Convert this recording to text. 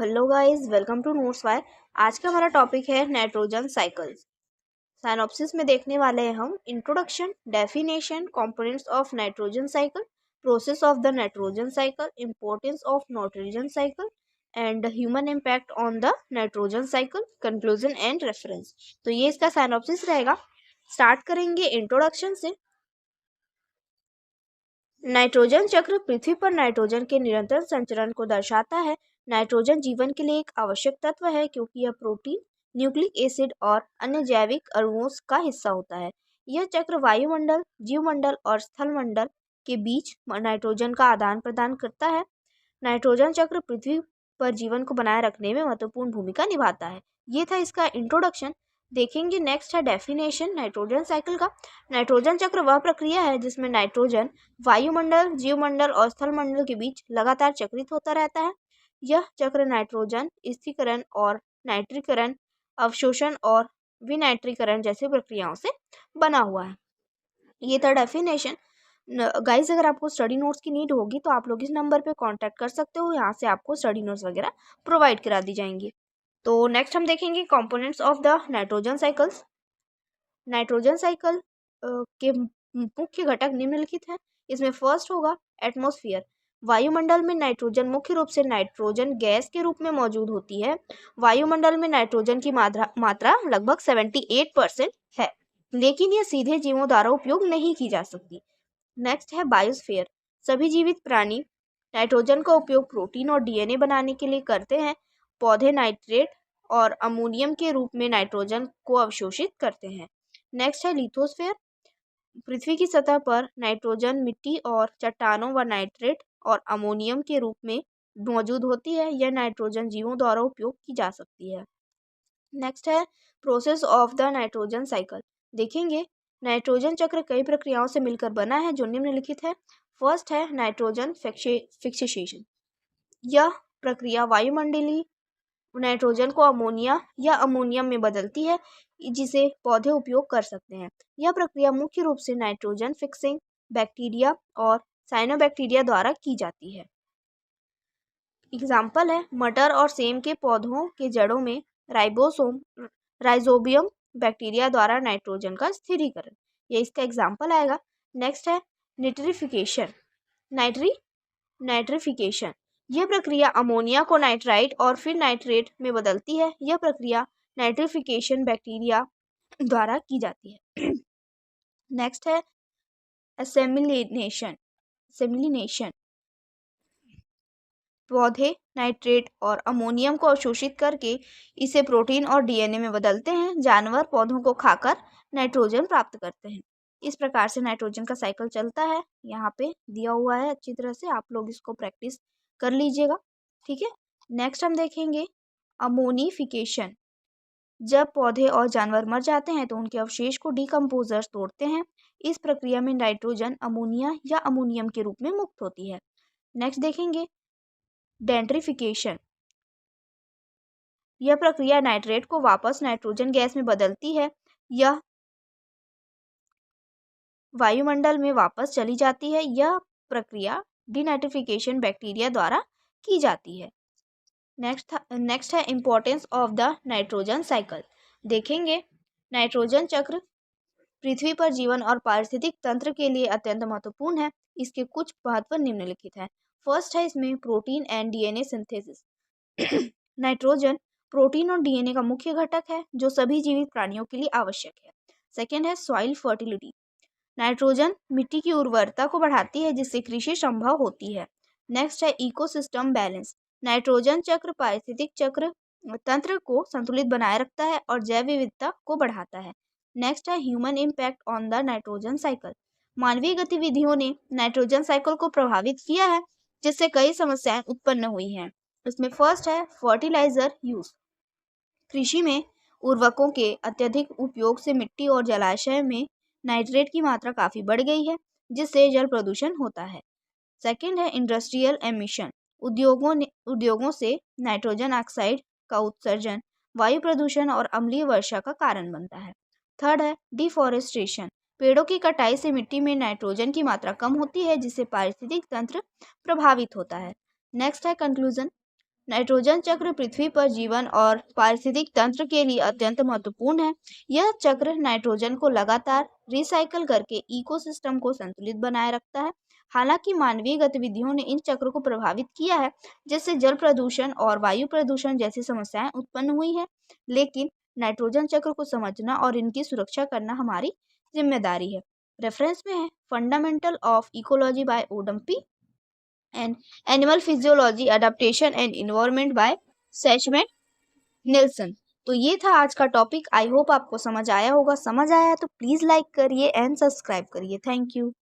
Hello guys, welcome to notes Y. आज का हमारा टॉपिक है नाइट्रोजन साइकिल्स। साइनॉप्सिस में देखने वाले हैं हम introduction, definition, components of nitrogen cycle, process of the nitrogen cycle, importance of nitrogen cycle and human impact on the nitrogen cycle, conclusion and reference. तो ये इसका साइनॉप्सिस रहेगा। स्टार्ट करेंगे इंट्रोडक्शन से। नाइट्रोजन चक्र पृथ्वी पर नाइट्रोजन के निरंतर संचरण को दर्शाता है। नाइट्रोजन जीवन के लिए एक आवश्यक तत्व है क्योंकि यह प्रोटीन, न्यूक्लिक एसिड और अन्य जैविक अणुओं का हिस्सा होता है। यह चक्र वायुमंडल, जीवमंडल और स्थलमंडल के बीच नाइट्रोजन का आदान प्रदान करता है। नाइट्रोजन चक्र पृथ्वी पर जीवन को बनाए रखने में महत्वपूर्ण भूमिका निभाता है। ये था इसका इंट्रोडक्शन। देखेंगे नेक्स्ट है डेफिनेशन नाइट्रोजन साइकिल का। नाइट्रोजन चक्र वह प्रक्रिया है जिसमें नाइट्रोजन वायुमंडल, जीवमंडल और स्थलमंडल के बीच लगातार चक्रित होता रहता है। यह चक्र नाइट्रोजन स्थिरीकरण और नाइट्रीकरण, अवशोषण और विनाइट्रीकरण जैसी प्रक्रियाओं से बना हुआ है। ये था डेफिनेशन। गाइज, अगर आपको स्टडी नोट्स की नीड होगी तो आप लोग इस नंबर पे कांटेक्ट कर सकते हो। यहाँ से आपको स्टडी नोट्स वगैरह प्रोवाइड करा दी जाएंगी। तो नेक्स्ट हम देखेंगे components of the nitrogen cycles. Nitrogen cycle के मुख्य घटक निम्नलिखित हैं। इसमें फर्स्ट होगा एटमॉस्फेयर। वायुमंडल में नाइट्रोजन मुख्य रूप से नाइट्रोजन गैस के रूप में मौजूद होती है। वायुमंडल में नाइट्रोजन की मात्रा लगभग 78% है, लेकिन यह सीधे जीवों द्वारा उपयोग नहीं की जा सकती। नेक्स्ट है बायोस्फीयर। सभी जीवित प्राणी नाइट्रोजन का उपयोग प्रोटीन और डीएनए बनाने के लिए करते हैं। पौधे नाइट्रेट और अमोनियम के रूप में नाइट्रोजन को अवशोषित करते हैं। नेक्स्ट है लिथोस्फीयर। पृथ्वी की सतह पर नाइट्रोजन मिट्टी और चट्टानों व नाइट्रेट और अमोनियम के रूप में मौजूद होती है। यह नाइट्रोजन जीवों द्वारा उपयोग की जा सकती है। नेक्स्ट है process of the nitrogen cycle. देखेंगे नाइट्रोजन चक्र कई प्रक्रियाओं से मिलकर बना है जो निम्नलिखित है। फर्स्ट है नाइट्रोजन फिक्सेशन। यह प्रक्रिया वायुमंडलीय नाइट्रोजन को अमोनिया या अमोनियम में बदलती है, जिसे पौधे उपयोग कर सकते हैं। यह प्रक्रिया मुख्य रूप से नाइट्रोजन फिक्सिंग बैक्टीरिया और साइनोबैक्टीरिया द्वारा की जाती है। एग्जाम्पल है मटर और सेम के पौधों के जड़ों में राइजोबियम बैक्टीरिया द्वारा नाइट्रोजन का स्थिरीकरण, ये इसका एग्जाम्पल आएगा। नेक्स्ट है नाइट्रिफिकेशन। नाइट्रिफिकेशन यह प्रक्रिया अमोनिया को नाइट्राइट और फिर नाइट्रेट में बदलती है। यह प्रक्रिया नाइट्रिफिकेशन बैक्टीरिया द्वारा की जाती है। नेक्स्ट है एसिमिलेशन। पौधे नाइट्रेट और अमोनियम को अवशोषित करके इसे प्रोटीन और डीएनए में बदलते हैं। जानवर पौधों को खाकर नाइट्रोजन प्राप्त करते हैं। इस प्रकार से नाइट्रोजन का साइकिल चलता है। यहाँ पे दिया हुआ है, अच्छी तरह से आप लोग इसको प्रैक्टिस कर लीजिएगा, ठीक है। नेक्स्ट हम देखेंगे अमोनिफिकेशन। जब पौधे और जानवर मर जाते हैं तो उनके अवशेष को डिकम्पोजर्स तोड़ते हैं। इस प्रक्रिया में नाइट्रोजन अमोनिया या अमोनियम के रूप में मुक्त होती है। नेक्स्ट देखेंगे डेंट्रिफिकेशन। यह प्रक्रिया नाइट्रेट को वापस नाइट्रोजन गैस में बदलती है। यह वायुमंडल में वापस चली जाती है। यह प्रक्रिया डिनाइट्रिफिकेशन बैक्टीरिया द्वारा की जाती है। नेक्स्ट है importance of the nitrogen cycle. देखेंगे नाइट्रोजन चक्र पृथ्वी पर जीवन और पारिस्थितिक तंत्र के लिए अत्यंत महत्वपूर्ण है। इसके कुछ महत्व निम्नलिखित हैं। फर्स्ट है इसमें protein and DNA synthesis. Nitrogen protein और डीएनए का मुख्य घटक है जो सभी जीवित प्राणियों के लिए आवश्यक है। सेकेंड है सॉइल फर्टिलिटी। नाइट्रोजन मिट्टी की उर्वरता को बढ़ाती है जिससे कृषि संभव होती है। नेक्स्ट है इकोसिस्टम बैलेंस। नाइट्रोजन चक्र पारिस्थितिक चक्र तंत्र को संतुलित बनाए रखता है और जैव विविधता को बढ़ाता है। नेक्स्ट है human impact on the nitrogen cycle. मानवीय गतिविधियों ने नाइट्रोजन साइकिल को प्रभावित किया है जिससे कई समस्याएं उत्पन्न हुई हैं। इसमें फर्स्ट है फर्टिलाइजर यूज। कृषि में उर्वरकों के अत्यधिक उपयोग से मिट्टी और जलाशय में नाइट्रेट की मात्रा काफ़ी बढ़ गई है जिससे जल प्रदूषण होता है। सेकेंड है इंडस्ट्रियल एमिशन। उद्योगों से नाइट्रोजन ऑक्साइड का उत्सर्जन वायु प्रदूषण और अम्लीय वर्षा का कारण बनता है। थर्ड है डिफॉरेस्टेशन। पेड़ों की कटाई से मिट्टी में नाइट्रोजन की मात्रा कम होती है जिससे पारिस्थितिक तंत्र प्रभावित होता है। नेक्स्ट है कंक्लूजन। नाइट्रोजन चक्र पृथ्वी पर जीवन और पारिस्थितिक तंत्र के लिए अत्यंत महत्वपूर्ण है। यह चक्र नाइट्रोजन को लगातार रिसाइकल करके इकोसिस्टम को संतुलित बनाए रखता है। हालांकि मानवीय गतिविधियों ने इन चक्रों को प्रभावित किया है, जिससे जल प्रदूषण और वायु प्रदूषण जैसी समस्याएं उत्पन्न हुई हैं। लेकिन नाइट्रोजन चक्र को समझना और इनकी सुरक्षा करना हमारी जिम्मेदारी है। रेफरेंस में है fundamental of ecology by Odum P and animal physiology adaptation and environment by Schmidt Nielsen. तो ये था आज का टॉपिक। आई होप आपको समझ आया होगा। समझ आया है तो प्लीज़ लाइक करिए एंड सब्सक्राइब करिए। Thank you.